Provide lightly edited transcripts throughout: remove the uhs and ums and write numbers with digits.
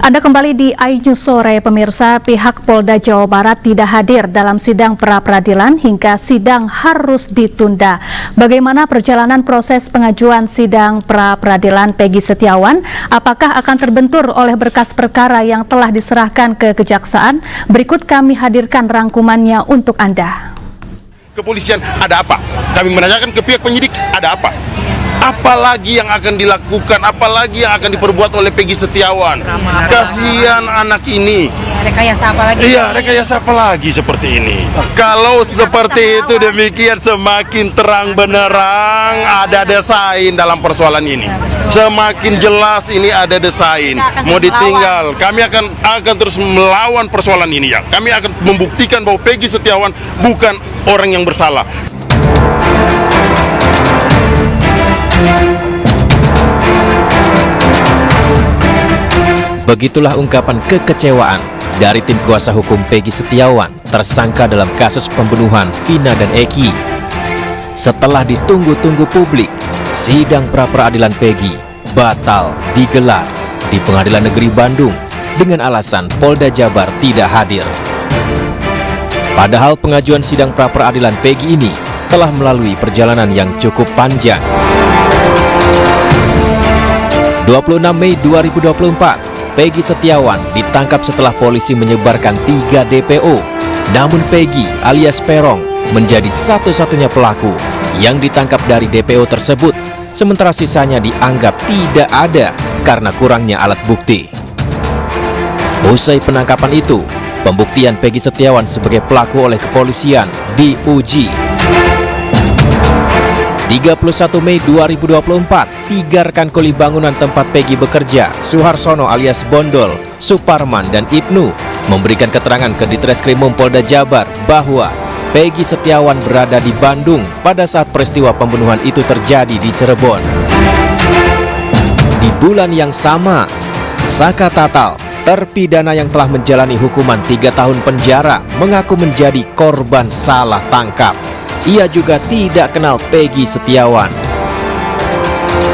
Anda kembali di iNews Sore, pemirsa. Pihak Polda Jawa Barat tidak hadir dalam sidang pra-peradilan hingga sidang harus ditunda. Bagaimana perjalanan proses pengajuan sidang pra-peradilan Peggy Setiawan? Apakah akan terbentur oleh berkas perkara yang telah diserahkan ke Kejaksaan? Berikut kami hadirkan rangkumannya untuk Anda. Kepolisian, ada apa? Kami menanyakan ke pihak penyidik, ada apa? Apalagi yang akan dilakukan, apalagi yang akan diperbuat oleh Peggy Setiawan? Kasihan anak ini. Rekayasa apa lagi? Iya, rekayasa apa lagi seperti ini? Kalau seperti itu demikian, semakin terang benderang ada desain dalam persoalan ini. Semakin jelas ini ada desain. Mau ditinggal, kami akan terus melawan persoalan ini ya. Kami akan membuktikan bahwa Peggy Setiawan bukan orang yang bersalah. Begitulah ungkapan kekecewaan dari tim kuasa hukum Peggy Setiawan, tersangka dalam kasus pembunuhan Vina dan Eki. Setelah ditunggu-tunggu publik, sidang pra-peradilan Peggy batal digelar di Pengadilan Negeri Bandung dengan alasan Polda Jabar tidak hadir. Padahal pengajuan sidang pra-peradilan Peggy ini telah melalui perjalanan yang cukup panjang. 26 Mei 2024, Peggy Setiawan ditangkap setelah polisi menyebarkan 3 DPO. Namun Peggy alias Perong menjadi satu-satunya pelaku yang ditangkap dari DPO tersebut, sementara sisanya dianggap tidak ada karena kurangnya alat bukti. Usai penangkapan itu, pembuktian Peggy Setiawan sebagai pelaku oleh kepolisian diuji. 31 Mei 2024, 3 rekan kuli bangunan tempat Peggy bekerja, Suharsono alias Bondol, Suparman, dan Ibnu, memberikan keterangan ke Ditreskrimum Polda Jabar bahwa Peggy Setiawan berada di Bandung pada saat peristiwa pembunuhan itu terjadi di Cirebon. Di bulan yang sama, Saka Tatal, terpidana yang telah menjalani hukuman 3 tahun penjara, mengaku menjadi korban salah tangkap. Ia juga tidak kenal Peggy Setiawan.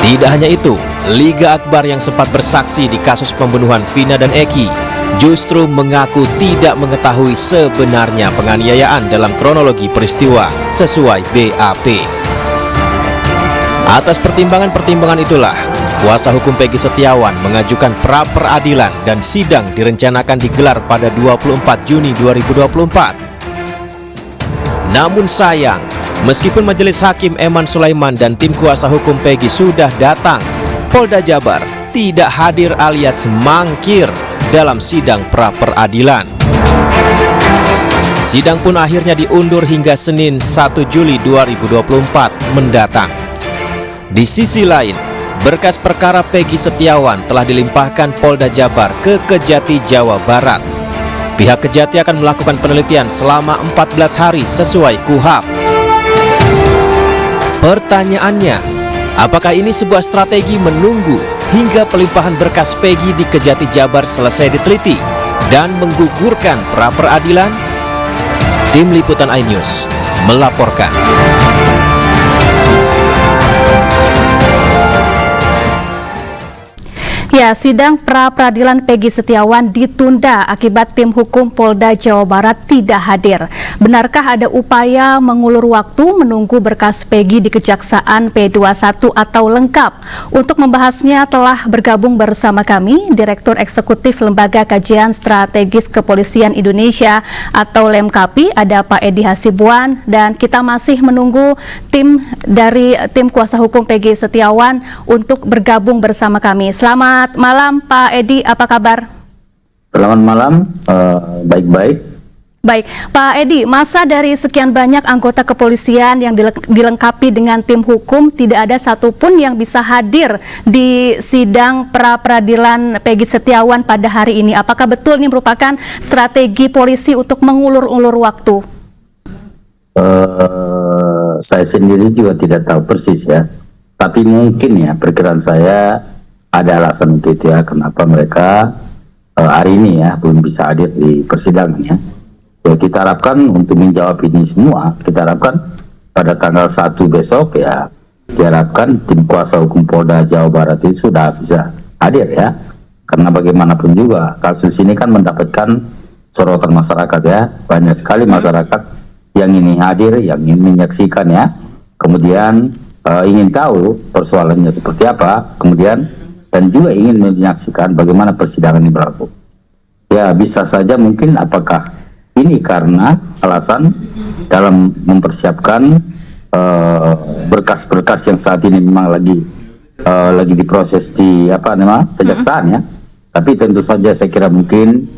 Tidak hanya itu, Liga Akbar yang sempat bersaksi di kasus pembunuhan Vina dan Eki justru mengaku tidak mengetahui sebenarnya penganiayaan dalam kronologi peristiwa sesuai BAP. Atas pertimbangan-pertimbangan itulah, kuasa hukum Peggy Setiawan mengajukan pra-peradilan dan sidang direncanakan digelar pada 24 Juni 2024. Namun sayang, meskipun Majelis Hakim Eman Sulaiman dan tim kuasa hukum Peggy sudah datang, Polda Jabar tidak hadir alias mangkir dalam sidang pra-peradilan. Sidang pun akhirnya diundur hingga Senin 1 Juli 2024 mendatang. Di sisi lain, berkas perkara Peggy Setiawan telah dilimpahkan Polda Jabar ke Kejati, Jawa Barat. Pihak Kejati akan melakukan penelitian selama 14 hari sesuai KUHP. Pertanyaannya, apakah ini sebuah strategi menunggu hingga pelimpahan berkas Peggy di Kejati Jabar selesai diteliti dan menggugurkan pra-peradilan? Tim Liputan iNews melaporkan. Ya, sidang pra-peradilan Peggy Setiawan ditunda akibat tim hukum Polda Jawa Barat tidak hadir. Benarkah ada upaya mengulur waktu menunggu berkas Peggy di Kejaksaan P21 atau lengkap? Untuk membahasnya telah bergabung bersama kami Direktur Eksekutif Lembaga Kajian Strategis Kepolisian Indonesia atau LEMKAPI, ada Pak Edi Hasibuan, dan kita masih menunggu tim dari tim kuasa hukum Peggy Setiawan untuk bergabung bersama kami. Selamat malam Pak Edi, apa kabar? Selamat malam, baik-baik. Baik, Pak Edi, masa dari sekian banyak anggota kepolisian yang dilengkapi dengan tim hukum, tidak ada satupun yang bisa hadir di sidang pra-peradilan Peggy Setiawan pada hari ini. Apakah betul ini merupakan strategi polisi untuk mengulur-ulur waktu? Saya sendiri juga tidak tahu persis ya, tapi mungkin ya perkiraan saya ada alasan untuk itu ya, kenapa mereka hari ini ya belum bisa hadir di persidangan ya. Ya kita harapkan untuk menjawab ini semua, kita harapkan pada tanggal 1 besok ya, diharapkan tim kuasa hukum Polda Jawa Barat itu sudah bisa hadir ya. karena bagaimanapun juga kasus ini kan mendapatkan sorotan masyarakat ya, banyak sekali masyarakat yang ingin hadir, yang ingin menyaksikan ya, kemudian ingin tahu persoalannya seperti apa, kemudian dan juga ingin menyaksikan bagaimana persidangan ini berlaku. Ya bisa saja mungkin apakah ini karena alasan dalam mempersiapkan berkas-berkas yang saat ini memang lagi diproses di kejaksaan ya. Tapi tentu saja saya kira mungkin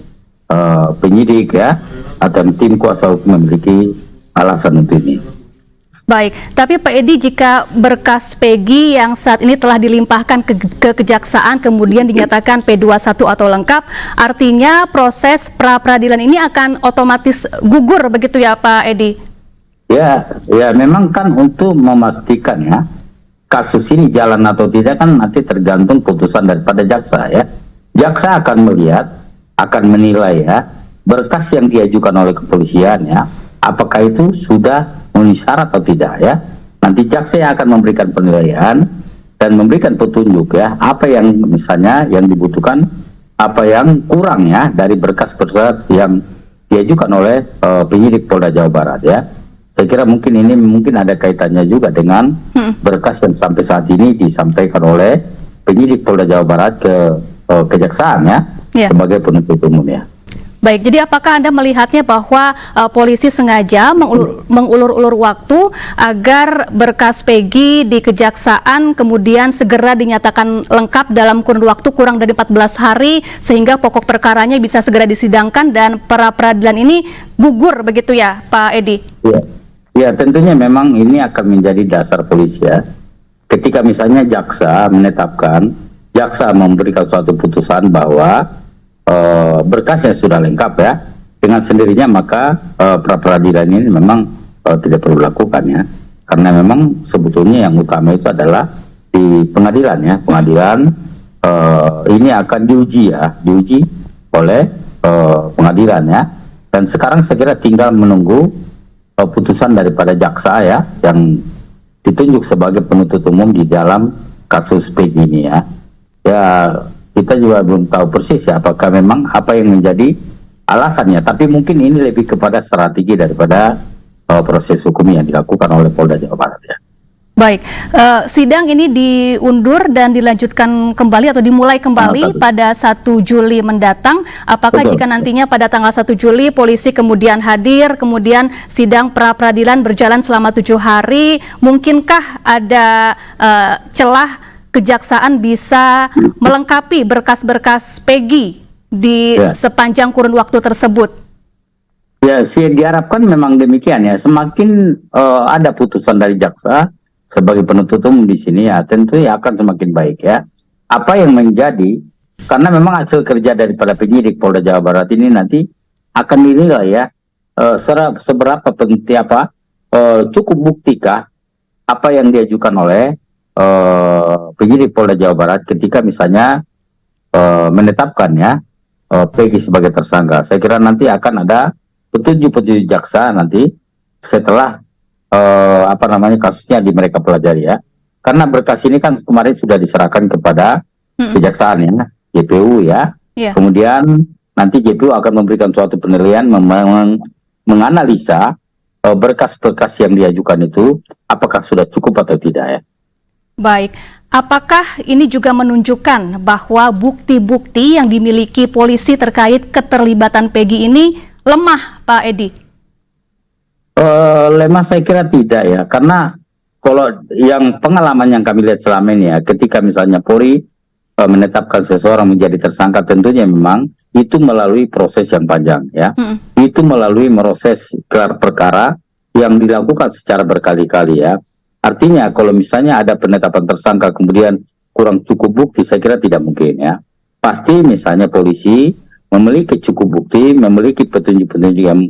penyidik ya atau tim kuasa hukum memiliki alasan untuk ini. Baik, tapi Pak Edi, jika berkas Peggy yang saat ini telah dilimpahkan ke kejaksaan kemudian dinyatakan P21 atau lengkap, artinya proses pra-peradilan ini akan otomatis gugur begitu ya Pak Edi? Ya memang kan untuk memastikan ya kasus ini jalan atau tidak kan nanti tergantung putusan daripada jaksa ya. Jaksa akan melihat, akan menilai ya berkas yang diajukan oleh kepolisian ya, apakah itu sudah memenuhi syarat atau tidak ya. Nanti jaksa yang akan memberikan penilaian dan memberikan petunjuk ya, apa yang misalnya yang dibutuhkan, apa yang kurang ya dari berkas-berkas yang diajukan oleh penyidik Polda Jawa Barat ya. Saya kira mungkin ini ada kaitannya juga dengan berkas yang sampai saat ini disampaikan oleh penyidik Polda Jawa Barat ke kejaksaan ya, sebagai penuntut umum ya. Baik, jadi apakah Anda melihatnya bahwa polisi sengaja mengulur-ulur waktu agar berkas Peggy di kejaksaan kemudian segera dinyatakan lengkap dalam kurun waktu kurang dari 14 hari sehingga pokok perkaranya bisa segera disidangkan dan pra-peradilan ini gugur begitu ya Pak Edi? Ya, tentunya memang ini akan menjadi dasar polisi ya. Ketika misalnya jaksa menetapkan, jaksa memberikan suatu putusan bahwa berkasnya sudah lengkap ya, dengan sendirinya maka pra-peradilan ini memang tidak perlu dilakukan ya, karena memang sebetulnya yang utama itu adalah di pengadilan ya. Pengadilan ini akan diuji oleh pengadilan ya, dan sekarang saya kira tinggal menunggu putusan daripada jaksa ya yang ditunjuk sebagai penuntut umum di dalam kasus Peggy ini ya. Kita juga belum tahu persis ya apakah memang apa yang menjadi alasannya, tapi mungkin ini lebih kepada strategi daripada proses hukum yang dilakukan oleh Polda Jawa Barat ya. Baik, sidang ini diundur dan dilanjutkan kembali atau dimulai kembali pada 1 Juli mendatang. Apakah jika nantinya pada tanggal 1 Juli polisi kemudian hadir, kemudian sidang pra-peradilan berjalan selama 7 hari, mungkinkah ada celah kejaksaan bisa melengkapi berkas-berkas Peggy di sepanjang kurun waktu tersebut? Ya, diharapkan memang demikian ya. Semakin ada putusan dari jaksa sebagai penuntut umum di sini ya, tentu ya akan semakin baik ya. Apa yang menjadi, karena memang hasil kerja daripada penyidik Polda Jawa Barat ini nanti akan dinilai ya seberapa penting cukup buktikah apa yang diajukan oleh penyidik Polda Jawa Barat ketika misalnya menetapkan ya Peggy sebagai tersangka. Saya kira nanti akan ada petunjuk-petunjuk jaksa nanti setelah kasusnya mereka pelajari ya. Karena berkas ini kan kemarin sudah diserahkan kepada kejaksaan ya, JPU ya. Kemudian nanti JPU akan memberikan suatu penilaian menganalisa berkas-berkas yang diajukan itu apakah sudah cukup atau tidak ya. Baik, apakah ini juga menunjukkan bahwa bukti-bukti yang dimiliki polisi terkait keterlibatan Peggy ini lemah, Pak Edi? Lemah saya kira tidak ya, karena kalau yang pengalaman yang kami lihat selama ini ya, ketika misalnya Polri menetapkan seseorang menjadi tersangka, tentunya memang itu melalui proses yang panjang ya, itu melalui proses gelar perkara yang dilakukan secara berkali-kali ya. Artinya kalau misalnya ada penetapan tersangka kemudian kurang cukup bukti, saya kira tidak mungkin ya. Pasti misalnya polisi memiliki cukup bukti, memiliki petunjuk-petunjuk yang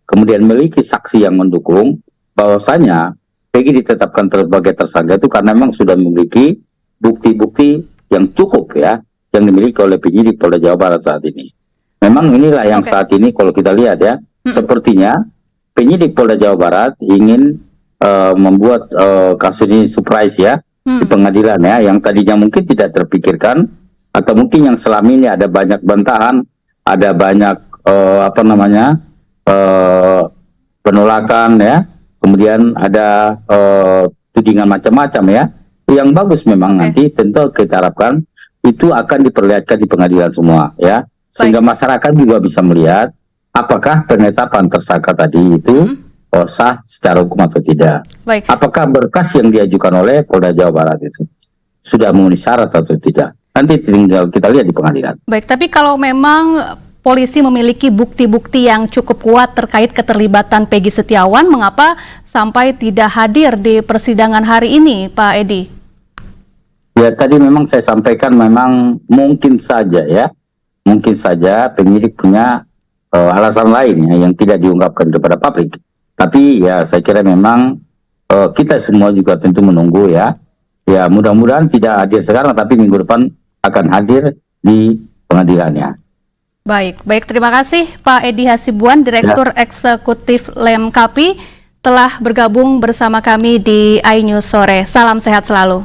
kemudian memiliki saksi yang mendukung bahwasanya Peggy ditetapkan sebagai tersangka itu karena memang sudah memiliki bukti-bukti yang cukup ya, yang dimiliki oleh penyidik Polda Jawa Barat saat ini. Memang inilah yang saat ini kalau kita lihat ya, sepertinya penyidik Polda Jawa Barat ingin membuat kasus ini surprise ya di pengadilan ya, yang tadinya mungkin tidak terpikirkan atau mungkin yang selama ini ada banyak bantahan, ada banyak penolakan ya, kemudian ada tudingan macam-macam ya. Yang bagus memang nanti tentu kita harapkan itu akan diperlihatkan di pengadilan semua ya, sehingga masyarakat juga bisa melihat apakah penetapan tersangka tadi itu sah secara hukum atau tidak. Apakah berkas yang diajukan oleh Polda Jawa Barat itu sudah memenuhi syarat atau tidak. Nanti tinggal kita lihat di pengadilan. Baik, tapi kalau memang polisi memiliki bukti-bukti yang cukup kuat terkait keterlibatan Peggy Setiawan, mengapa sampai tidak hadir di persidangan hari ini, Pak Edi? Ya, tadi memang saya sampaikan memang mungkin saja ya, mungkin saja penyidik punya alasan lain ya, yang tidak diungkapkan kepada publik. Tapi ya saya kira memang kita semua juga tentu menunggu ya. Ya mudah-mudahan tidak hadir sekarang, tapi minggu depan akan hadir di pengadilannya. Baik, terima kasih Pak Edi Hasibuan, Direktur Eksekutif Lemkapi, telah bergabung bersama kami di iNews Sore. Salam sehat selalu.